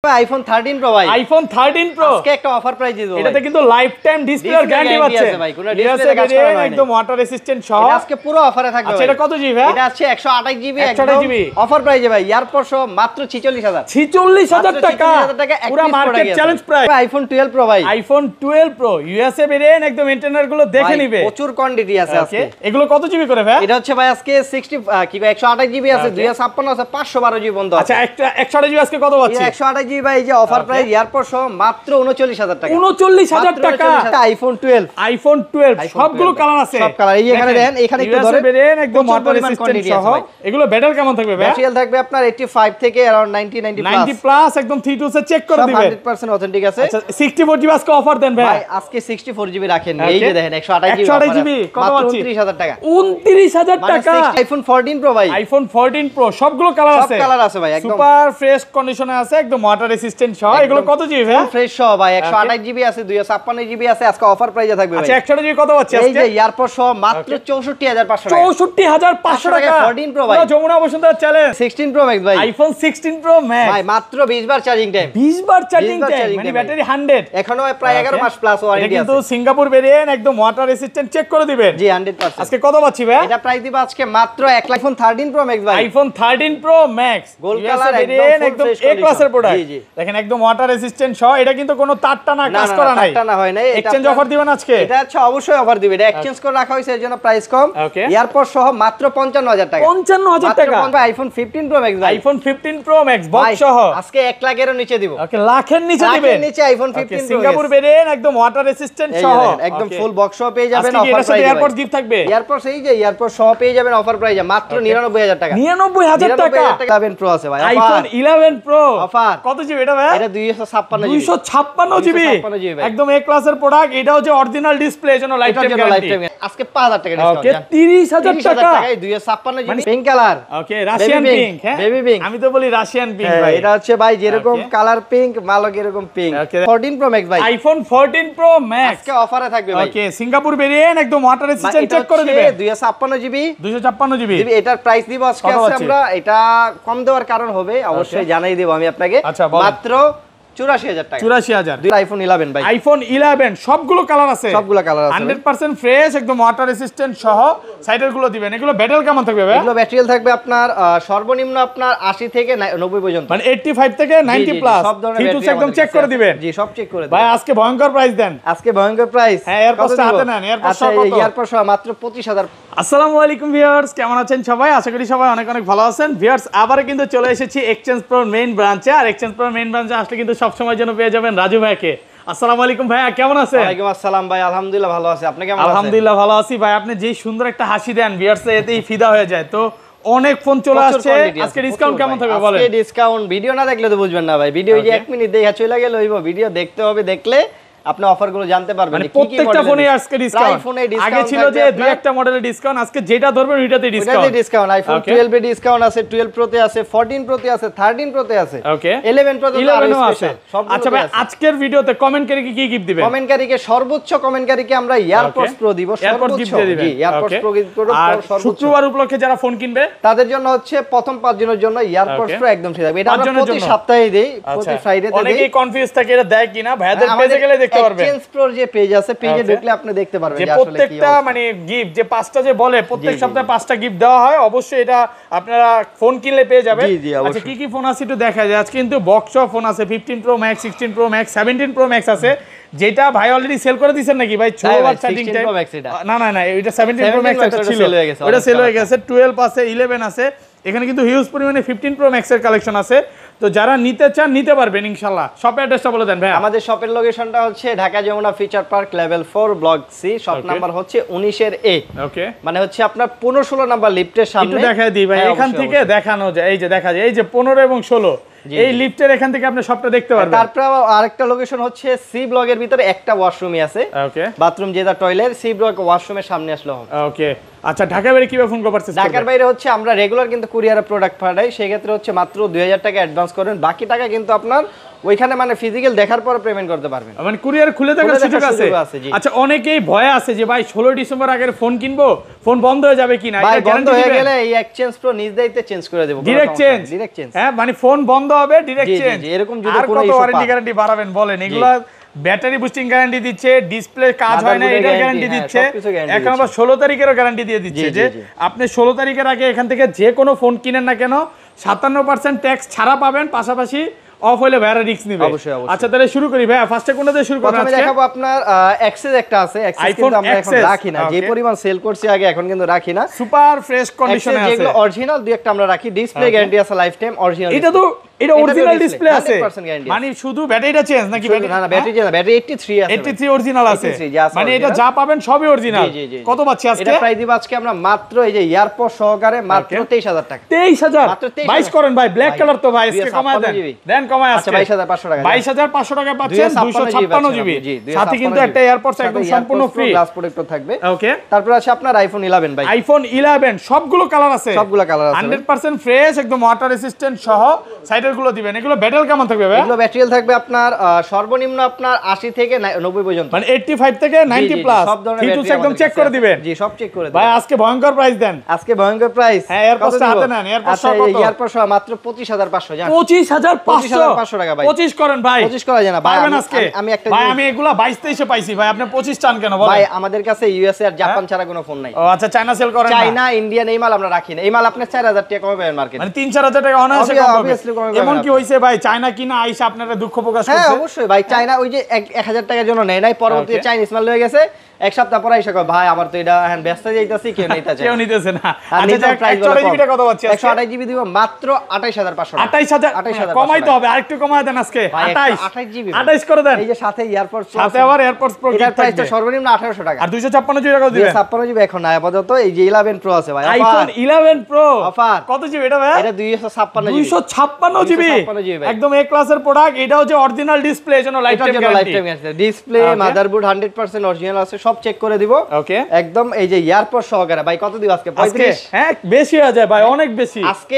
IPhone 13 pro ভাই, iPhone 13 pro আজকে একটা অফার প্রাইস দিব। এটাতে কিন্তু লাইফ টাইম ডিসপ্লে আর গ্যারান্টি পাচ্ছে ভাই, কোনো ডিসপ্লে কাজ করা নাই, একদম ওয়াটার রেসিস্ট্যান্ট সহ। এটা আজকে পুরো অফারে থাকবে। আচ্ছা, এটা কত জিবি ভাই? এটা আছে 128 জিবি একদম অফার প্রাইসে ভাই, এয়ারপড সহ মাত্র 46000। 46000 টাকা পুরো market challenge price. IPhone 12 pro ভাই, আইফোন 12 প্রো ইউএসএ ভেরিয়েন্ট, একদম ইন্টারনাল গুলো দেখে নিবে, প্রচুর কোয়ান্টিটি আছে আজকে। এগুলো কত জিবি করে ভাই? এটা হচ্ছে ভাই আজকে 60 কি 128 জিবি আছে, 256 আছে, 512 জিবি বন্ধ আছে। আচ্ছা, একটা 128 জিবি আজকে কত পাচ্ছি? 128 জিবি ভাই, এই যে অফার প্রাইস এয়ারপড সহ মাত্র 39000 টাকা। 39000 টাকা আইফোন 12, আইফোন 12 সবগুলো কালার আছে, সব কালার। এই এখানে দেন, এখানে একটু ধরে ভেরিয়েন্ট একদম ওয়াটার রেসিস্ট্যান্ট সহ। এগুলো ব্যাটারি কেমন থাকবে ভাই? ব্যাটারি থাকবে আপনার 85 থেকে अराउंड 90 প্লাস, একদম 3 সে চেক করে দিবেন, 100% অথেন্টিক আছে। আচ্ছা, 64 জিবি আজকে অফার দেন ভাই। আজকে 64 জিবি রাখেন, এই যে দেখেন 128 জিবি কত পাচ্ছি? 29000 টাকা। 29000 টাকা আইফোন 14 প্রো ভাই, আইফোন 14 প্রো সবগুলো কালার আছে, সব কালার আছে ভাই, একদম সুপার ফ্রেশ কন্ডিশনে আছে, একদম ওয়াটার রেসিস্ট্যান্ট সহ। এগুলো কত জিবি ভাই? ফ্রেশ সহ ভাই, 128 জিবি আছে, 256 জিবি আছে, আজকে অফার প্রাইসে থাকবে ভাই। আচ্ছা, 128 জিবি কত পাচ্ছি আজকে? এই যে এয়ারপড সহ মাত্র 64500 টাকা। 64500 টাকা 14 প্রো ভাই, Jamuna Bashundhara challenge. 16 pro max ভাই, আইফোন 16 প্রো ম্যাক্স ভাই মাত্র 20 বার চার্জিং টাইম, 20 বার চার্জিং টাইম, মানে ব্যাটারি 100, এখনো প্রায় 11 মাস প্লাস ওয়ারেন্টি আছে। কিন্তু সিঙ্গাপুর ভেরিয়েন্ট, একদম ওয়াটার রেসিস্ট্যান্ট চেক করে দিবেন। জি 100%। আজকে কত পাচ্ছি ভাই? এটা প্রাইস দিব আজকে মাত্র 1 লাখ। আইফোন 13 প্রো ম্যাক্স ভাই, iPhone 13 pro max gold colour, একদম এ ক্লাসের প্রোডাক্ট। দেখেন একদম ওয়াটার রেসিস্ট্যান্ট সহ। এটা কিন্তু কোনো তারটা না, কাজ করা নাই, তারটা না হয় নাই। এটা এক্সচেঞ্জ অফার দিবেন আজকে? এটা হচ্ছে অবশ্যই অফার দিবে, এটা এক্সচেঞ্জ করে রাখা হয়েছে, এর জন্য প্রাইস কম। এয়ারপড সহ মাত্র 55000 টাকা। 55000 টাকা আইফোন 15 প্রো ম্যাক্স ভাই, আইফোন 15 প্রো ম্যাক্স বক্স সহ আজকে 1 লাখের নিচে দিব। ওকে, লাখের নিচে দিবেন, লাখের নিচে আইফোন 15 প্রো সিঙ্গাপুর ভেরিয়েন্ট, একদম ওয়াটার রেসিস্ট্যান্ট সহ, একদম ফুল বক্স সহ পেয়ে যাবেন অফার প্রাইসে। এয়ারপড গিফট থাকবে, এয়ারপড এই যে এয়ারপড সহ পেয়ে যাবেন অফার প্রাইসে মাত্র 99000 টাকা। 99000 টাকা। 11 প্রো আছে ভাই, আইফোন 11 প্রো অফার। কত জিবি এটা ভাই? এটা 256 জিবি, 256 জিবি, একদম এ ক্লাসের প্রোডাক্ট। এটা হচ্ছে অরিজিনাল ডিসপ্লে, এর জন্য লাইফ টাইম গ্যারান্টি। আজকে 5000 টাকা ডিসকাউন্ট। ওকে, 30000 টাকা। 256 জিবি পিঙ্ক কালার। ওকে, রাশিয়ান পিঙ্ক। হ্যাঁ, বেবি পিঙ্ক, আমি তো বলি রাশিয়ান পিঙ্ক ভাই। এটা হচ্ছে ভাই যেরকম কালার পিঙ্ক, মালক এরকম পিঙ্ক। 14 প্রো ম্যাক্স ভাই, আইফোন 14 প্রো ম্যাক্স আজকে অফারে থাকবে ভাই। ওকে, সিঙ্গাপুর ভেরিয়েন্ট, একদম ওয়াটার রেসিস্ট্যান্ট চেক করে দিবেন। 256 জিবি, 256 জিবি। এটার প্রাইস দিব আজকে আমরা, এটা কম দেওয়ার কারণ হবে, অবশ্যই জানাই দেব আমি আপনাকে। মাত্র 84000 টাকা। 84000। আইফোন 11 ভাই, আইফোন 11 সবগুলো কালার আছে, সবগুলো কালার আছে, 100% ফ্রেশ, একদম ওয়াটার রেসিস্ট্যান্ট সহ। সাইডের গুলো দিবেন। এগুলো ব্যাটারি কেমন থাকবে ভাই? এগুলো ব্যাটারি থাকবে আপনার সর্বনিম্ন আপনার 80 থেকে 90 পর্যন্ত, মানে 85 থেকে 90 প্লাস সব ধরনের ব্যাটারি একদম চেক করে দিবেন। জি, সব চেক করে দিবেন ভাই। আজকে ভয়ঙ্কর প্রাইস দেন, আজকে ভয়ঙ্কর প্রাইস। হ্যাঁ, এয়ারপডটা হাতে নেন। এয়ারপড সহ কত? এয়ারপড সহ মাত্র 25000। আসসালামু আলাইকুম ভিউয়ার্স, কেমন আছেন সবাই? আশা করি সবাই অনেক অনেক ভালো আছেন। ভিউয়ার্স, আবার কিন্তু চলে এসেছি এক্সচেঞ্জ প্রোর মেইন ব্রাঞ্চে। আর এক্সচেঞ্জ প্রোর মেইন ব্রাঞ্চে আসলে কিন্তু সব সময় জন্য পেয়ে যাবেন রাজু ভাইকে। আসসালামু আলাইকুম ভাইয়া, কেমন আছেন? ওয়ালাইকুম আসসালাম ভাই, আলহামদুলিল্লাহ ভালো আছি, আপনি কেমন আছেন? আলহামদুলিল্লাহ ভালো আছি ভাই। আপনি যে সুন্দর একটা হাসি দেন, ভিউয়ার্স এতেই ফিদা হয়ে যায়। তো অনেক ফোন চলে আসছে, আজকে ডিসকাউন্ট কেমন থাকবে বলেন? আজকে ডিসকাউন্ট ভিডিও না দেখলে তো বুঝবেন না ভাই, ভিডিও যে 1 মিনিট দেখা চলে গেল, হইব ভিডিও দেখতে হবে, দেখলে আপনি অফারগুলো জানতে পারবেন। মানে প্রত্যেকটা ফোনে আজকে ডিসকাউন্ট, আগে ছিল যে দুই একটা মডেলের ডিসকাউন্ট, আজকে যেটা ধরবেন ওইটাতে ডিসকাউন্ট। আইফোন 12 এর ডিসকাউন্ট আছে, 12 প্রো তে আছে, 14 প্রো তে আছে, 13 প্রো তে আছে, ওকে, 11 প্রো তে আছে। আচ্ছা ভাই, আজকের ভিডিওতে কমেন্টকারীকে কি গিফট দিবেন? কমেন্টকারীকে সর্বোচ্চ কমেন্টকারীকে আমরা এয়ারপডস প্রো দিব, সর্বোচ্চ জি এয়ারপডস প্রো গিফট করব। শুক্রবার উপলক্ষে যারা ফোন কিনবে তাদের জন্য হচ্ছে প্রথম 5 জনের জন্য এয়ারপডস প্রো একদম ঠিক থাকবে। এটা আমরা প্রতি সপ্তাহে দেই, প্রতি ফ্রাইডে দেই। অনেকেই কনফিউজ থাকে এটা দেয় কিনা, ভাইদের পেজে গেলে দেখতে পারবেন। এক্সচেঞ্জ প্রো যে পেজ আছে, পেজে ঢুকলে আপনি দেখতে পারবেন যে প্রত্যেকটা মানে গিফট যে 5টা যে বলে, প্রত্যেক সপ্তাহে 5টা গিফট দেওয়া হয়। অবশ্যই এটা আপনারা ফোন কিনলে পেয়ে যাবেন। আচ্ছা, কি কি ফোন আছে একটু দেখা যায়। আজকে কিন্তু বক্স ফোন আছে, 15 pro max, 16 pro max, 17 pro max আছে। যেটা ভাই অলরেডি সেল করে দিয়েছেন নাকি ভাই? 6 বার চার্জিং টাইম। না না না, এটা 17 প্রো ম্যাক্স একটা ছিল, ওটা সেল হয়ে গেছে। 12 আছে, 11 আছে। এখানে কিন্তু হিউজ পরিমাণে 15 প্রো ম্যাক্স এর কালেকশন আছে। তো যারা নিতে চান নিতে পারবেন ইনশাআল্লাহ। শপের অ্যাড্রেসটা বলে দেন ভাই। আমাদের শপের লোকেশনটা হচ্ছে Dhaka Jamuna future park level 4 block C, shop number হচ্ছে 19 এর এ। ওকে, মানে হচ্ছে আপনার 15-16 নাম্বার লিফটের সামনে। একটু দেখাই দিই ভাই, এখান থেকে দেখানো যায়। এই যে দেখা যায়, এই যে 15 এবং 16, এই লিফটের এখান থেকে আপনি সবটা দেখতে পারবেন। তারপর আরেকটা লোকেশন হচ্ছে সি ব্লকের ভিতরে একটা ওয়াশরুমই আছে, ওকে, বাথরুম যেটা টয়লেট, সি ব্লক ওয়াশরুমের সামনে আসলে হবে। ওকে, আচ্ছা ঢাকার বাইরে কিভাবে ফোন পারচেজ করবে? ঢাকার বাইরে হচ্ছে আমরা রেগুলার কিন্তু কুরিয়ারে প্রোডাক্ট পাঠাই, সেই ক্ষেত্রে হচ্ছে মাত্র 2000 টাকা অ্যাডভান্স করেন, বাকি টাকা কিন্তু আপনার ওইখানে মানে ফিজিক্যাল দেখার পর পেমেন্ট করতে পারবেন। মানে কুরিয়ার খুলে দেখার সুযোগ আছে। আচ্ছা অনেকেই ভয় আছে যে ভাই 16 ডিসেম্বর আগে ফোন কিনবো, ফোন বন্ধ হয়ে যাবে কিনা, ভাই বন্ধ হয়ে গেলে এই এক্সচেঞ্জ প্রো নিজ দায়িত্বে চেঞ্জ করে দেব, ডাইরেক্ট চেঞ্জ। হ্যাঁ মানে ফোন বন্ধ হবে ডাইরেক্ট চেঞ্জ। এরকম যদি কোনো ওয়ারেন্টি গ্যারান্টি বাড়াবেন বলেন? এগুলা ব্যাটারি বুস্টিং গ্যারান্টি দিচ্ছে, ডিসপ্লে কাজ হয় না এটার গ্যারান্টি দিচ্ছে, এখন আবার 16 তারিখেরও গ্যারান্টি দিয়ে দিচ্ছে যে আপনি 16 তারিখের আগে এখান থেকে যে কোনো ফোন কিনেন না কেন 57% ট্যাক্স ছাড়া পাবেন, পাশাপাশি অফ হইলে ভাইরা রিস্ক নিবে। আচ্ছা তাহলে শুরু করি ভাই, ফার্স্টে কোনটা দিয়ে শুরু করব? প্রথমে দেখাবো আপনার এক্সেস একটা আছে, এক্সেস কিন্তু আমরা এখন রাখি না, যে পরিমাণ সেল করছি আগে এখন কিন্তু রাখি না, সুপার ফ্রেশ কন্ডিশনে আছে, যেগুলো অরিজিনাল দুই একটা আমরা রাখি, ডিসপ্লে গ্যারান্টি আছে লাইফ টাইম অরিজিনাল। এটা তো এটা অরিজিনাল ডিসপ্লে আছে, মানে শুধু ব্যাটারিটা চেঞ্জ নাকি? না না ব্যাটারি চেঞ্জ না, ব্যাটারি 83 আছে, 83 অরিজিনাল আছে, মানে এটা যা পাবেন সবই অরিজিনাল। কত পাচ্ছি আজকে? এটা প্রাইস দিব আজকে আমরা মাত্র এই যে এয়ারপড সহকারে মাত্র 23000 টাকা। 23000 22 করেন ভাই, ব্ল্যাক কালার তো ভাই আজকে কমায় দেন, দেন কমায় আজকে 22500 টাকা। 22500 টাকা পাচ্ছেন 256 জিবি, সাথে কিন্তু একটা এয়ারপডস একদম সম্পূর্ণ ফ্রি, গ্লাস প্রোটেক্টর থাকবে। ওকে, তারপর আছে আপনার আইফোন 11 ভাই, আইফোন 11 সবগুলো কালার আছে, সবগুলো কালার আছে, 100% ফ্রেশ একদম ওয়াটার রেসিস্ট্যান্ট সহ সাইডের গুলো দিবেন। এগুলো ব্যাটারি কেমন থাকবে ভাই? এগুলো ব্যাটারি থাকবে আপনার সর্বনিম্ন আপনার 80 থেকে 90 পর্যন্ত, মানে 85 থেকে 90 প্লাস সব ধরনের ফিচারস একদম চেক করে দিবেন। জি সব চেক করে দিবেন ভাই। আজকে ভয়ঙ্কর প্রাইস দেন, আজকে ভয়ঙ্কর প্রাইস। হ্যাঁ এয়ারপডস হাতে নেন, এয়ারপডস কত? এয়ারপডস মাত্র 25500 জান, 25500 টাকা ভাই। 25 করেন ভাই, 25 করা যায় না ভাই আজকে? আমি একটা ভাই আমি এগুলা 22 23 এ পাইছি ভাই, আপনি 25 চান কেন বলেন? ভাই আমাদের কাছে ইউএসএ আর জাপান ছাড়া কোনো ফোন নাই। ও আচ্ছা, চায়না সেল করেন না? চায়না ইন্ডিয়ান এই মাল আমরা রাখি না, এই মাল আপনি 4000 টাকা কমে পাবেন মার্কেটে, মানে 3-4000 টাকা অনায়াসে কম পাবেন। এমন কি হইছে ভাই চায়না কিনা আইসা আপনারা দুঃখ প্রকাশ করছে? হ্যাঁ অবশ্যই ভাই, চায়না ওই যে 1000 টাকার জন্য নেয় নাই, পরবর্তীতে চাইনিজ মাল হয়ে গেছে, এক সপ্তাহ পরে এসে কয় ভাই আমার তো এটা এখন ব্যস্ত যাইতাছি, কেউ নিতে চায়, কেউ নিতেছে না। আচ্ছা প্রাইস 128 জিবি কত পাচ্ছি? 128 জিবি দিব মাত্র 28500 টাকা। 28000 কমাইতে হবে, আরেকটু কমায় দেন আজকে। 28 জিবি 28 করে দেন। এই যে সাথে এয়ারপডস, সাথে আবার এয়ারপডস প্রো এটার প্রাইসটা সর্বনিম্ন 1800 টাকা, আর 256 জিবি টাকা দিবেন। 256 জিবি এখন নাই আপাতত। এই যে 11 প্রো আছে ভাই, আইফোন 11 প্রো অফার কত জিবি এটা ভাই? এটা 256 জিবি, 256 জিবি একদম এ ক্লাসের প্রোডাক্ট। এটা হচ্ছে অরিজিনাল ডিসপ্লে, এজন্য life time guarantee. Display motherboard 100% original আছে, সব চেক করে দিব। ওকে, একদম এই যে এয়ারপড সহকারে ভাই কত দিব আজকে? 35। হ্যাঁ বেশি হয়ে যায় ভাই, অনেক বেশি। আজকে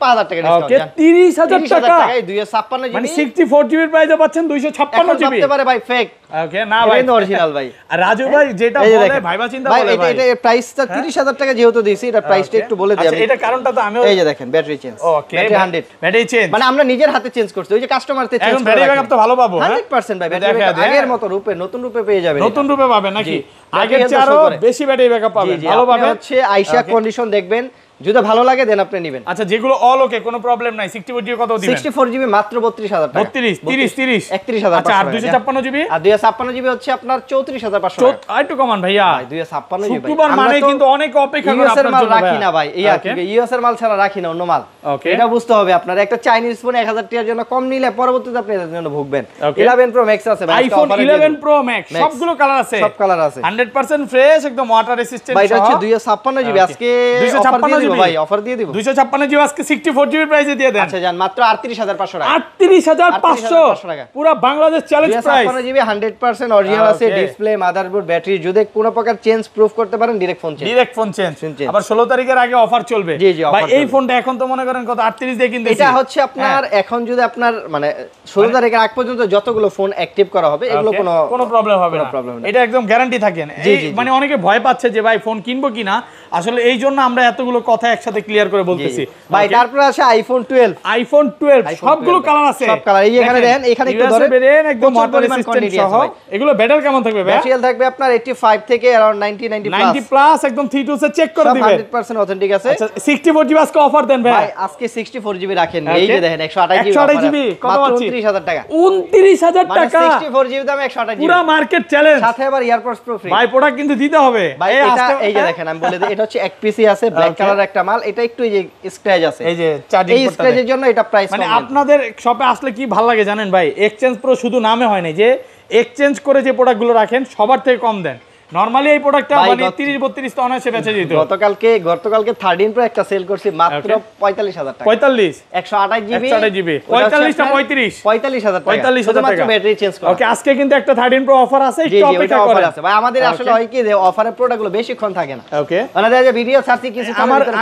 5000 টাকা ডিসকাউন্ট। ওকে 30000 টাকা, এই 256 জিবি মানে 64 জিবি প্রাইসে পাচ্ছেন 256 জিবি। ভাবতে পারে ভাই ফেক, ওকে না ভাই এটা অরিজিনাল ভাই। আর রাজু ভাই যেটা বলে ভাইবা চিন্তা বলে ভাই, এটা প্রাইসটা 30000 টাকা যেহেতু দিছি, এটা প্রাইসটা একটু বলে দিই আমি। আচ্ছা এটা কারণটা তো আমিও, এই যে দেখেন battery change, okay battery 100, battery change মানে আমরা নিজের হাতে চেঞ্জ করছি, ওই যে কাস্টমারতে চেঞ্জ এখন ব্যাটারি ব্যাকআপ তো ভালো পাবো। 100% ভাই ব্যাটারি আগের মতো রূপে নতুন রূপে পেয়ে যাবেন, নতুন রূপে পাবেন নাকি? আগের চেয়ে আরো বেশি ব্যাটারি ব্যাকআপ পাবেন, ভালো পাবেন। হচ্ছে আইসা কন্ডিশন দেখবেন, যদি ভালো লাগে দেন আপনি নেবেন। আচ্ছা যেগুলো অল ওকে কোনো প্রবলেম নাই, 64 জিবি কত দিবেন? 64 জিবি মাত্র 32000 টাকা। 30 31000। আচ্ছা আর 256 জিবি? আর 256 জিবি হচ্ছে আপনার 34500 টাকা। আরেকটু কমান ভাইয়া, 256 জিবি শুক্রবার মানে কিন্তু অনেক অপেক্ষা করে আপনার জন্য রাখি না ভাই, এই আর কি ইউএস এর মাল ছাড়া রাখি না অন্য মাল। এটা বুঝতে হবে আপনার, একটা চাইনিজ ফোন 1000 টাকার জন্য কম নিলে পরবর্তীতে আপনি এর জন্য ভুগবেন। 11 প্রো ম্যাক্স আছে ভাই, আইফোন 11 প্রো ম্যাক্স সবগুলো কালার আছে, সব কালার আছে, 100% ফ্রেশ একদম ওয়াটার রেসিস্ট্যান্ট ভাই। এটা হচ্ছে 256 জিবি আজকে অফার দিয়ে দিব ভাই, অফার দিয়ে দিব 256 জিবি আজকে 64 জিবি প্রাইসে দিয়ে দেন। আচ্ছা জান মাত্র 38500 টাকা। 38500 টাকা পুরো Bangladesh challenge price. 256 GB 100% original আছে, ডিসপ্লে মাদারবোর্ড ব্যাটারি যদি কোনো প্রকার চেঞ্জ প্রুফ করতে পারেন ডাইরেক্ট ফোন চেঞ্জ। আবার 16 তারিখের আগে অফার চলবে ভাই। এই ফোনটা এখন তো মনে করেন কত 38 দিয়ে কিনতেছি। এটা হচ্ছে আপনার এখন যদি আপনার মানে 16 তারিখের আগ পর্যন্ত যতগুলো ফোন অ্যাক্টিভ করা হবে এগুলো কোনো প্রবলেম হবে না, এটা একদম গ্যারান্টি থাকে না। মানে অনেকে ভয় পাচ্ছে যে ভাই ফোন কিনবো কিনা, আসলে এই জন্য আমরা এতগুলো কথা একসাথে ক্লিয়ার করে বলতেছি ভাই। তারপরে আছে আইফোন 12 সবগুলো কালার আছে, সব কালার। এই এখানে দেখেন, এখানে একটু ধরেন একদম ওয়াটার রেসিস্ট্যান্ট সহ। এগুলো ব্যাটারি কেমন থাকবে ভাই? ব্যাটারি থাকবে আপনার 85 থেকে अराउंड 90 প্লাস একদম 3 সে চেক করে দিবেন, 100% অথেন্টিক আছে। আচ্ছা 64 জিবি আজকে অফার দেন ভাই। আজকে 64 জিবি রাখেন, এই যে দেখেন 128 জিবি কত আছে? 29000 টাকা। 29000 টাকা 64 জিবি দামে 128 জিবি, পুরো মার্কেট চ্যালেঞ্জ। সাথে আবার এয়ারপডস প্রো ফ্রি ভাই। প্রোডাক্ট কিন্তু দিতে হবে ভাই। এটা এই যে দেখেন আমি বলে দিই, এটা হচ্ছে এক পিসি আছে, ব্ল্যাক কালার একটা মাল। এটা একটু এই যে স্ক্র্যাচ আছে, এই যে চার্জিং এই স্ক্র্যাচের জন্য এটা প্রাইস কম। মানে আপনাদের শপে আসলে কি ভালো লাগে জানেন ভাই, এক্সচেঞ্জ প্রো শুধু নামে হয় না, যে এক্সচেঞ্জ করে যে প্রোডাক্টগুলো রাখেন সবার থেকে কম দেন। নরমালি এই প্রোডাক্টটা মানে 30 32 তো অনায়াসে বেচে যেত। গতকালকে 13 প্রো একটা সেল করছি মাত্র 45000 টাকা। 45 128 জিবি 128 জিবি 45 না 35 45000 টাকা 45000 টাকা মাত্র ব্যাটারি চেঞ্জ করা। ওকে আজকে কিন্তু একটা 13 প্রো অফার আছে, একটু অপেক্ষা করেন ভাই। আমাদের আসলে হয় কি যে অফারের প্রোডাক্টগুলো বেশিক্ষণ থাকে না। ওকে মানে দেখা যায় ভিডিও ছাড়ছি কিছু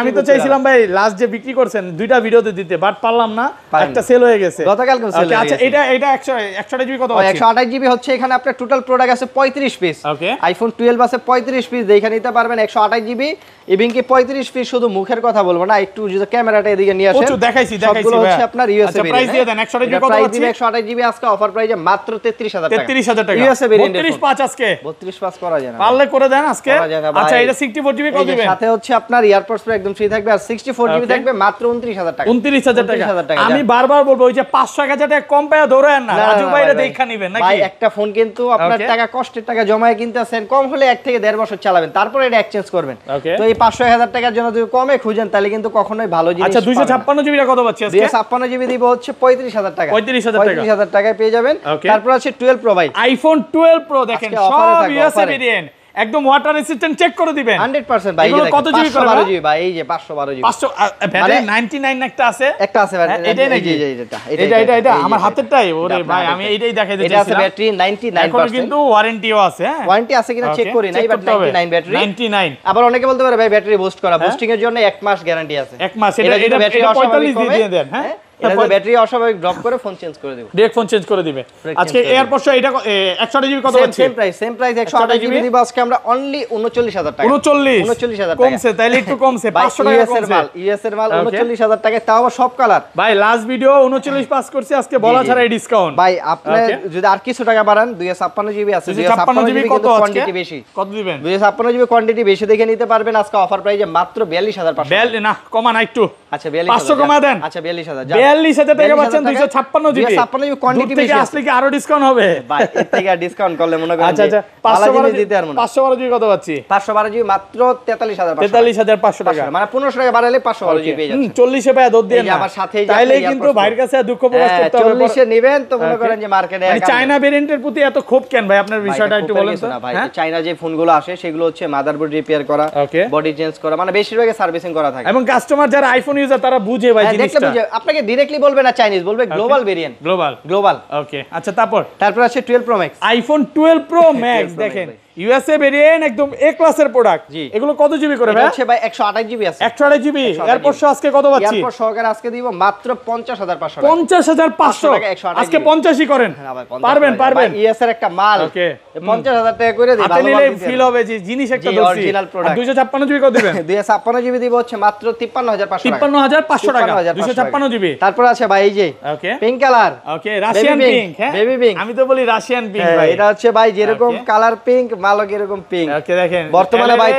আমি তো চাইছিলাম ভাই লাস্ট যে বিক্রি করছেন দুইটা ভিডিওতে দিতে, বাট পারলাম না, একটা সেল হয়ে গেছে গতকালকে সেল হয়ে গেছে। আচ্ছা এটা 128 জিবি কত আছে? 128 জিবি হচ্ছে এখানে আপনার টোটাল প্রোডাক্ট আছে 35 পিস। ওকে আইফোন 12 আছে 35 পিস দেখে নিতে পারবেন 128 জিবি। ইভিন কি 35 পিস শুধু মুখের কথা বলবো না, একটু যদি ক্যামেরাটা এদিকে নিয়ে আসেন প্রচুর দেখাইছি সবগুলো হচ্ছে আপনার ইউএসএ ভেরিয়েন্ট। প্রাইস দিয়ে দেন 128 জিবি কত আছে? 128 জিবি আজকে অফার প্রাইসে মাত্র 33000 টাকা। 33000 টাকা ইউএসএ ভেরিয়েন্ট 32 আজকে 32 করা যায় না, পারলে করে দেন আজকে। আচ্ছা এটা 64 জিবি কত দিবেন? সাথে হচ্ছে আপনার ইয়ারপডস প্রো একদম ফ্রি থাকবে, আর 64 জিবি থাকবে মাত্র 29000 টাকা। 29000 টাকা। আমি বারবার বলবো ওই যে 500 টাকা কম পায়া দৌড়ায় না, রাজু ভাইরা দেখা নেবেন নাকি? ভাই একটা ফোন কিন্তু আপনার টাকা কষ্টের টাকা জমায় কিনতেছেন, কম হলে 1 থেকে 1.5 বছর চালাবেন, তারপরে এটা এক্সচেঞ্জ করবেন। তো এই 500,000 টাকার জন্য যদি কমে খুঁজেন তাহলে কিন্তু কখনোই ভালো জিনিস। আচ্ছা 256 জিবিটা কত পাচ্ছি আজকে? 256 জিবি দিব হচ্ছে 35000 টাকা। 35000 টাকায় পেয়ে যাবেন। তারপর আছে 12 প্রো ভাই, আইফোন 12 প্রো দেখেন সব ইউএসএ ভেরিয়েন্ট, একদম ওয়াটার রেসিস্ট্যান্ট চেক করে দিবেন 100% ভাই। এগুলো কত জিবি করে? 512 জিবি ভাই, এই যে 512 জিবি 500 ব্যাটারি 99 একটা আছে ভাই। এটাই নাকি? এটা আমার হাতেরটাই। ওরে ভাই আমি এইটাই দেখাইতে চাইছিলাম। এটা আছে ব্যাটারি 99%। এখন কিন্তু ওয়ারেন্টিও আছে। হ্যাঁ ওয়ারেন্টি আছে কিনা চেক করি নাই, বাট 99 ব্যাটারি 99। আবার অনেকে বলতে পারে ভাই ব্যাটারি বুস্ট করা, বুস্টিং এর জন্য 1 মাস গ্যারান্টি আছে। 1 মাস। এটা ব্যাটারি 45 দিয়ে দেন। হ্যাঁ এটা ব্যাটারি অস্বাভাবিক ড্রপ করে ফোন চেঞ্জ করে দেব, ডাইরেক্ট ফোন চেঞ্জ করে দিবে। আজকে এয়ারপডস এটা 128 জিবি কত আছে? সেম প্রাইস 128 জিবি দিব আজকে আমরা অনলি 39000 টাকা। 39000 টাকা কমছে, তাইলে একটু কমছে 500 টাকা কমছে। ইউএস এর মাল 39000 টাকা, তাও আবার সব কালার। ভাই লাস্ট ভিডিও 39 পাস করছি, আজকে বলা ছাড়া ডিসকাউন্ট। ভাই আপনি যদি আর কিছু টাকা বাড়ান 256 জিবি আছে, 256 জিবি কত কোয়ান্টিটি বেশি। কত দিবেন? 256 জিবি কোয়ান্টিটি বেশি দেখে নিতে পারবেন আজকে অফার প্রাইসে মাত্র 42500। না কমা না একটু। আচ্ছা 42000 500 কমা দেন। আচ্ছা 42000 42000 টাকা পাচ্ছেন 256 জিবি। 256 জিবি কোয়ান্টিটি বেশি আসলে কি আরো ডিসকাউন্ট হবে? ভাই এর থেকে ডিসকাউন্ট করলে মনে করেন আচ্ছা 512 দিতে আর মনে 512 জিবি কত পাচ্ছি? 512 জিবি মাত্র 43500। 43500 টাকা, মানে 1500 টাকা বাড়ালে 512 জিবি পেয়ে যাচ্ছেন। 40 এ পায় দোদ দিয়ে না আমার সাথেই তাইলে কিন্তু ভাইয়ের কাছে দুঃখ প্রকাশ করতে হবে। 40 এ নেবেন তো মনে করেন যে মার্কেটে মানে চায়না ভেরিয়েন্টের প্রতি এত ক্ষোভ কেন ভাই? আপনার বিষয়টা একটু বলেন তো। ভাই চায়না যে ফোনগুলো আসে সেগুলো হচ্ছে মাদারবোর্ড রিপেয়ার করা, বডি চেঞ্জ করা, মানে বেশিরভাগ সার্ভিসিং করা থাকে। এবং কাস্টমার যারা আইফোন ইউজার তারা বুঝে ভাই জিনিসটা। আপনাকে ডাইরেক্টলি বলবে না চাইনিজ, বলবে গ্লোবাল ভেরিয়েন্ট। গ্লোবাল। ওকে আচ্ছা তারপর আছে 12 pro max. IPhone 12 pro max দেখেন ইউএসএ ভেরিয়েন্ট একদম এ ক্লাসের প্রোডাক্ট। এগুলো কত জিবি করে ভাই? এটা হচ্ছে ভাই 128 জিবি আছে। 128 জিবি। এরপর আজকে কত পাচ্ছি? এরপর সহকারে আজকে দিব মাত্র 50500 টাকা। 50500 আজকে 85 করেন। পারবেন। ইএস এর একটা মাল। ওকে 50000 টাকা করে দিই, ভালো নিলে ফিল হবে যে জিনিস একটা দর্শি। Original product. 256 জিবি কত দিবেন? 256 জিবি দিব হচ্ছে মাত্র 53500 টাকা। 53500 টাকা 256 জিবি। তারপর আছে ভাই এই যে ওকে পিঙ্ক কালার। ওকে রাশিয়ান পিঙ্ক। হ্যাঁ বেবি পিঙ্ক। আমি তো বলি রাশিয়ান পিঙ্ক ভাই। এটা হচ্ছে ভাই যেরকম কালার পিঙ্ক, মালক এরকম পিঙ্ক। ওকে দেখেন বর্তমানে ভাই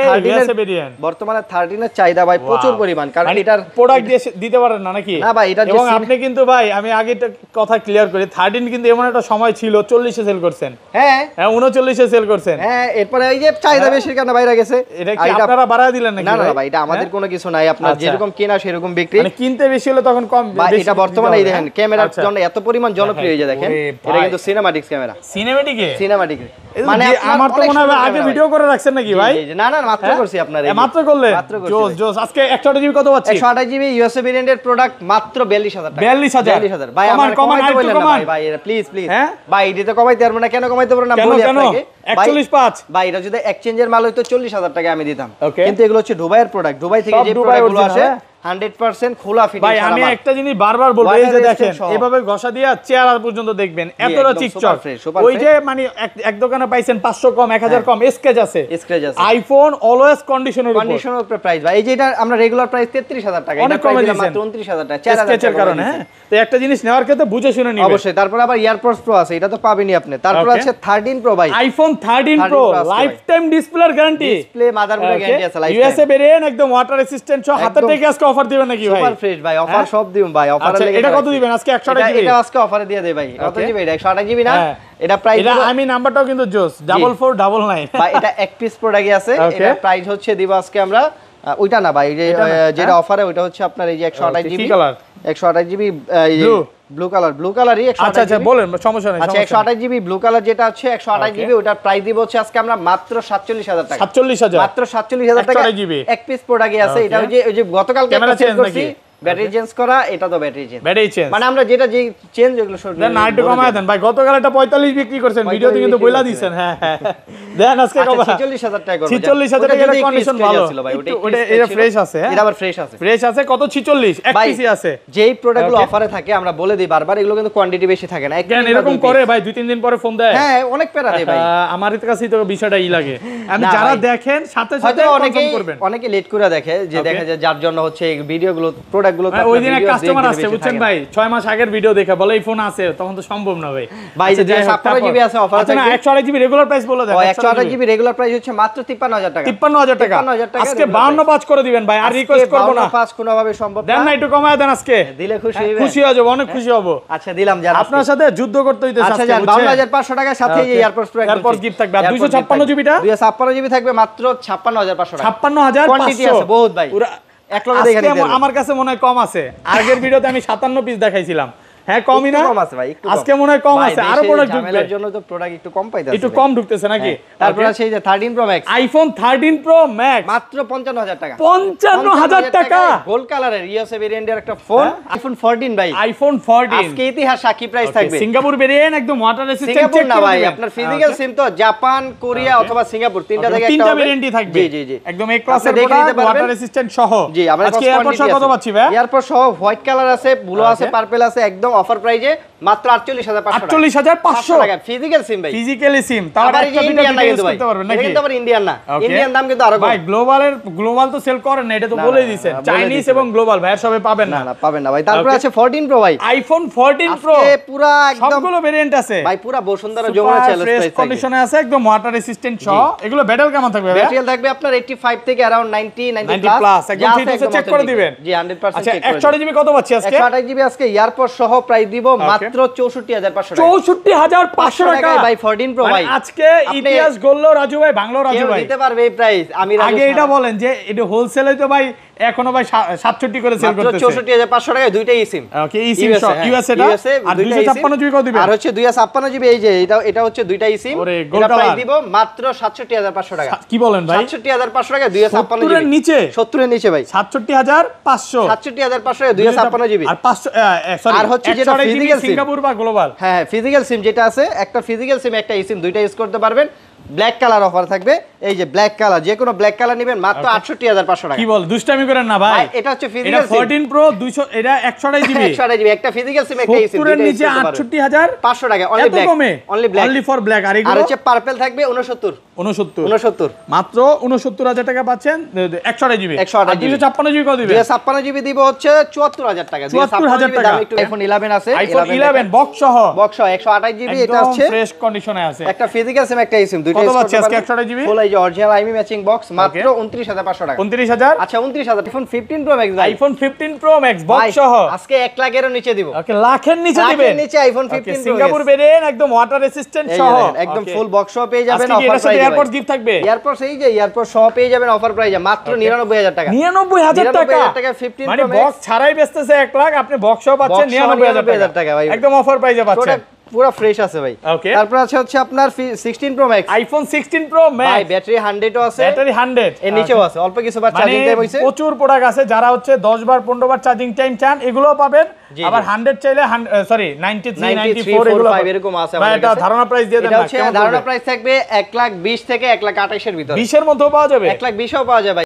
13 এর চাহিদা ভাই প্রচুর পরিমাণ, কারণ এটার প্রোডাক্ট দিতে পারেন না নাকি? না ভাই এটা এবং আপনি কিন্তু ভাই আমি আগে একটা কথা ক্লিয়ার করি, 13 কিন্তু এমন একটা সময় ছিল 40 এ সেল করছেন। হ্যাঁ 39 এ সেল করছেন। হ্যাঁ এরপরে এই যে চাহিদা বেশির কারণে বাইরে গেছে। এটা কি আপনারা বাড়ায় দিলেন নাকি? না ভাই এটা আমাদের কোনো কিছু নাই, আপনার যেরকম কেনা সেরকম বিক্রি। মানে কিনতে বেশি হলে তখন কম। ভাই এটা বর্তমানে এই দেখেন ক্যামেরার জন্য এত পরিমাণ জনপ্রিয় হয়ে যায় দেখেন। এটা কিন্তু সিনেম্যাটিক্স ক্যামেরা। সিনেম্যাটিক মানে আমার তো মনে হয় আগে ভিডিও করে রাখছেন নাকি ভাই? না মাত্র করছি আপনার। মাত্র করলেন? জোস আজকে 128 জিবি কত পাচ্ছি? 128 জিবি ইউএসএ ভেরিয়েন্টের প্রোডাক্ট মাত্র 42000 টাকা। 42000 ভাই আমার কমাইতে বললেন না ভাই প্লিজ ভাই এটা কমাইতে পারবো না। কেন কমাইতে পারবো না বলি আপনাকে? 415 ভাই এটা যদি এক্সচেঞ্জের মাল হইতো 40000 টাকা আমি দিতাম, কিন্তু এগুলো হচ্ছে দুবাইয়ের প্রোডাক্ট। দুবাই থেকে যে প্রোডাক্টগুলো আসে 100% খোলা ফিটিং। ভাই আমি একটা জিনিস বারবার বলবো, এই যে দেখেন এভাবে ঘষা দিয়া চেহারা পর্যন্ত দেখবেন এতটা চিকচক। ওই যে মানে এক দোকানে পাইছেন 500 কম 1000 কম স্কেচ আছে। আইফোন অলওয়েজ কন্ডিশনের উপর প্রাইস ভাই। এই যে এটা আমরা রেগুলার প্রাইস 33000 টাকা, অনেক কমে দিয়েছেন মাত্র 29000 টাকা স্কেচের কারণে। হ্যাঁ তো একটা জিনিস নেওয়ার ক্ষেত্রে বুঝে শুনে নিবেন অবশ্যই। তারপর আবার এয়ারপডস প্রো আছে, এটা তো পাবেনই আপনি। তারপর আছে 13 প্রো ভাই, আইফোন 13 প্রো লাইফ টাইম ডিসপ্লের গ্যারান্টি, ডিসপ্লে মাদারবোর্ডের গ্যারান্টি আছে লাইফ টাইম। ইউএসএ ভেরিয়েন্ট একদম ওয়াটার রেসিস্ট্যান্ট সহ হাতে থেকে আজকে অফার দিবেন নাকি ভাই? সুপার ফ্রেশ ভাই, অফার সব দিবেন ভাই। অফারে লেগে এটা কত দিবেন আজকে? 128 জিবি। এটা আজকে অফারে দিয়ে দেই ভাই। কত জিবি এটা? 128 জিবি না? এটা প্রাইস এটা আমি নাম্বারটাও কিন্তু জোস 4499 ভাই। এটা এক পিস প্রোডাক্টই আছে। এটা প্রাইস হচ্ছে দিব আজকে আমরা ওইটা না ভাই, যেটা অফারে ওইটা হচ্ছে আপনার এই যে 128 জিবি। 128 জিবি ব্লু কালারই আচ্ছা আচ্ছা বলেন, সমস্যা নাই। আচ্ছা 128 জিবি ব্লু কালার যেটা আছে 128 জিবি, ওটার প্রাইস দিব হচ্ছে আজকে আমরা মাত্র 47000 টাকা। 47000 মাত্র 47000 টাকা। এক পিস প্রোডাক্ট আছে, এটা ওই যে গতকালকে একটা চেঞ্জ করছি, ব্যাটারি চেঞ্জ করা, এটা তো ব্যাটারি চেঞ্জ, মানে আমরা যেটা যে চেঞ্জ এগুলো সব দেন না একটু কমায় দেন ভাই। গতকাল এটা 45 বিক্রি করছেন, ভিডিওতে কিন্তু বইলা দিবেন। হ্যাঁ হ্যাঁ দেন আজকে কত? 46000 টাকা করব। 46000 টাকা এর কন্ডিশন ভালো ছিল ভাই, ওটা এটা ফ্রেশ আছে। হ্যাঁ এটা আবার ফ্রেশ আছে কত? 46 এক পিসি আছে। যেই প্রোডাক্টগুলো অফারে থাকে আমরা বলে দিই বারবার, এগুলো কিন্তু কোয়ান্টিটি বেশি থাকে না। কেন এরকম করে ভাই? 2-3 দিন পরে ফোন দেয়। হ্যাঁ অনেক প্যারা দেয় ভাই, আমার কাছেই তো বিষয়টা লাগে। আমি যারা দেখেন সাথে সাথে কনফার্ম করবেন। অনেকে লেট করে দেখে, যে দেখা যায় যার জন্য হচ্ছে এই ভিডিওগুলো প্রোডাক্টগুলো ওই দিন কাস্টমার আসছে বুঝছেন ভাই, 6 মাস আগের ভিডিও দেখে বলে এই ফোন আছে, তখন তো সম্ভব না ভাই। ভাই যে 56 জিবি আছে অফার আছে না, 128 জিবি রেগুলার প্রাইস বলে দেন। 128 জিবি রেগুলার প্রাইস হচ্ছে মাত্র 53000 টাকা। 53000 টাকা আজকে 52 করে দিবেন ভাই, আর রিকোয়েস্ট করব না। 52 কোনো ভাবে সম্ভব না। দেন না একটু কমায় দেন আজকে, দিলে খুশি হইবে। খুশি হয়ে যাব, অনেক খুশি হব। আচ্ছা দিলাম, জান আপনার সাথে যুদ্ধ করতে হইতেছে আজকে। আচ্ছা জান 52500 টাকার সাথে এই এয়ারপোর্টস প্রো এয়ারপোর্টস গিফট থাকবে। আর 256 জিবিটা 256 জিবি থাকবে মাত্র 56500 টাকা। 56500 কোয়ান্টিটি আছে বহুত ভাই, এক লগে দেখে নিতে। আমার কাছে মনে হয় কম আছে, আগের ভিডিওতে আমি 57 পিস দেখাইছিলাম। হ্যাঁ কমই না, কম আছে ভাই, একটু আজকে মনে হয় কম আছে, আরো প্রোডাক্ট ঢুকবে। ঝামেলার জন্য তো প্রোডাক্ট একটু কম পাইতাছে, একটু কম ঢুকতেছে নাকি? তারপর আছে এই যে 13 pro max, iPhone 13 pro max মাত্র 55000 টাকা। 55000 টাকা গোল্ড কালারের ইউএসএ ভেরিয়েন্টের একটা ফোন, আইফোন 14 ভাই, আইফোন 14 আজকে ইতিহাস সাক্ষী প্রাইস থাকবে। সিঙ্গাপুর ভেরিয়েন্ট, একদম ওয়াটার রেসিস্ট্যান্ট। সিঙ্গাপুর না ভাই, আপনার ফিজিক্যাল সিম তো জাপান, কোরিয়া অথবা সিঙ্গাপুর, তিনটা থেকে একটা তিনটা ভেরিয়েন্টই থাকবে। জি জি একদম এ ক্লাসের প্রোডাক্ট, ওয়াটার রেসিস্ট্যান্ট সহ। জি আমরা আজকে এয়ারপোর্ট সহ কত পাচ্ছি ভাই? এয়ারপোর্ট সহ হোয়াইট কালার আছে, ব্লু আছে, পার্পল আছে, একদম অফার প্রাইজে মাত্র 48500 টাকা। ফিজিক্যাল সিম ভাই, ফিজিক্যালি সিম, তাও আবার একটা ইন্ডিয়ান না কিন্তু ভাই, করতে পারবেন নাকি? কিন্তু আবার ইন্ডিয়ান না, ইন্ডিয়ান দাম কিন্তু আরো কম ভাই। গ্লোবাল তো সেল করেন না, এটা তো বলেই দিয়েছেন। চাইনিজ এবং গ্লোবাল ভাই সবে পাবেন না। না পাবেন না ভাই। তারপর আছে 14 প্রো ভাই, আইফোন 14 প্রো আজকে পুরো একদম সবগুলো ভেরিয়েন্ট আছে ভাই, পুরো বসুন্ধরা যমুনা চ্যালেঞ্জ প্রাইস কন্ডিশনে আছে, একদম ওয়াটার রেসিস্ট্যান্ট সহ। এগুলো ব্যাটারি কেমন থাকবে ভাই? ব্যাটারি থাকবে আপনার 85 থেকে अराउंड 90 প্লাস, একদম ফিটনেস চেক করে দিবেন। জি 100% আচ্ছা চেক করে। 128 জিবি কত পাচ্ছি আজকে? 128 জিবি আজকে এয়ারপোর্ট সহ প্রাইস দিব মাত্র 64500 টাকা। 64500 টাকা ভাই 14 প্রো ভাই। আজকে ইতিহাস গললো রাজু ভাই, বাংলো রাজু ভাই দিতে পারবে এই প্রাইস। আমি আগে এটা বলেন যে এটা হোলসেলে তো ভাই এখনো ভাই 67 করে সেল করতেছে। 64500 টাকায় দুইটা সিম। ওকে সিম সহ ইউএসএ টা, আর 256 জিবি কত দিবেন? আর হচ্ছে 256 জিবি, এই যে এটা হচ্ছে দুইটা সিম। এটা প্রাইস দিব মাত্র 67500 টাকা। কি বলেন ভাই? 67500 টাকা 256 জিবি। 70 এর নিচে, 70 এর নিচে ভাই, 67500 67500 টাকা 256 জিবি। আর 500 সরি, আর হচ্ছে যেটা ফিজিক্যাল সিম, সিঙ্গাপুর বা গ্লোবাল। হ্যাঁ ফিজিক্যাল সিম যেটা আছে, একটা ফিজিক্যাল সিম একটা সিম, দুইটা ইউজ করতে পারবেন। ব্ল্যাক কালার অফার থাকবে, এই যে ব্ল্যাক কালার, যে কোনো ব্ল্যাক কালার নেবেন মাত্র 68500 টাকা। কি বল, দুষ্টামি করেন না ভাই। এটা হচ্ছে ফিজিক্যাল সিম, 14 প্রো 200, এটা 128 জিবি, 128 জিবি একটা ফিজিক্যাল সিম একটা সিম, 70 এর নিচে 68500 টাকা only black, only for black. আর এগুলো আর হচ্ছে পার্পল থাকবে 69 মাত্র 69000 টাকা পাচ্ছেন 128 জিবি। 256 জিবি কত দিবেন? 256 জিবি দিব হচ্ছে 74000 টাকা। 74000 টাকা। আইফোন 11 আছে, আইফোন 11 বক্স সহ 128 জিবি, এটা হচ্ছে ফ্রেশ কন্ডিশনে আছে। একটা ফিজিক্যাল সিম একটা সিম, দুইটা কত পাচ্ছি আজকে? 128 জিবি ফুল এই যে অরিজিনাল আইমি ম্যাচিং বক্স মাত্র 29500 টাকা। 29000, আচ্ছা 29000। IPhone 15 pro max, iPhone 15 pro max box সহ আজকে 1 লাখের নিচে দিব। ওকে লাখের নিচে দিবেন, লাখের নিচে আইফোন 15 প্রো সিঙ্গাপুর ভেরিয়েন্ট, একদম ওয়াটার রেসিস্ট্যান্ট সহ, একদম ফুল বক্স সহ পেয়ে যাবেন। অফার প্রাইসে এয়ারপোর্ট গিফট থাকবে। এয়ারপোর্ট এই যে এয়ারপোর্ট সহ পেয়ে যাবেন অফার প্রাইসে মাত্র 99000 টাকা। 99000 টাকা 15 মানে প্রো বক্স ছাড়াই বেচতেছে 1 লাখ, আপনি বক্স সহ পাচ্ছেন 99000 টাকা ভাই, একদম অফার প্রাইসে পাচ্ছেন। পুরো ফ্রেশ আছে ভাই। তারপর আছে হচ্ছে আপনার 16 pro max, iPhone 16 pro max ভাই, ব্যাটারি 100 ও আছে, ব্যাটারি 100 এর নিচেও আছে, অল্প কিছু বার চার্জিং টাইম হইছে। প্রচুর প্রোডাক্ট আছে, যারা হচ্ছে 10 বার 15 বার চার্জিং টাইম চান এগুলোও পাবেন। আবার 100 চাইলে সরি 93 94 এগুলো এরকম আছে আমাদের কাছে। এটা ধারণা প্রাইস দিয়ে দেন না, এটা হচ্ছে ধারণা প্রাইস থাকবে 1,20,000 থেকে 1,28,000 এর ভিতরে। 20 এর মধ্যেও পাওয়া যাবে, 1,20,000 পাওয়া যাবে।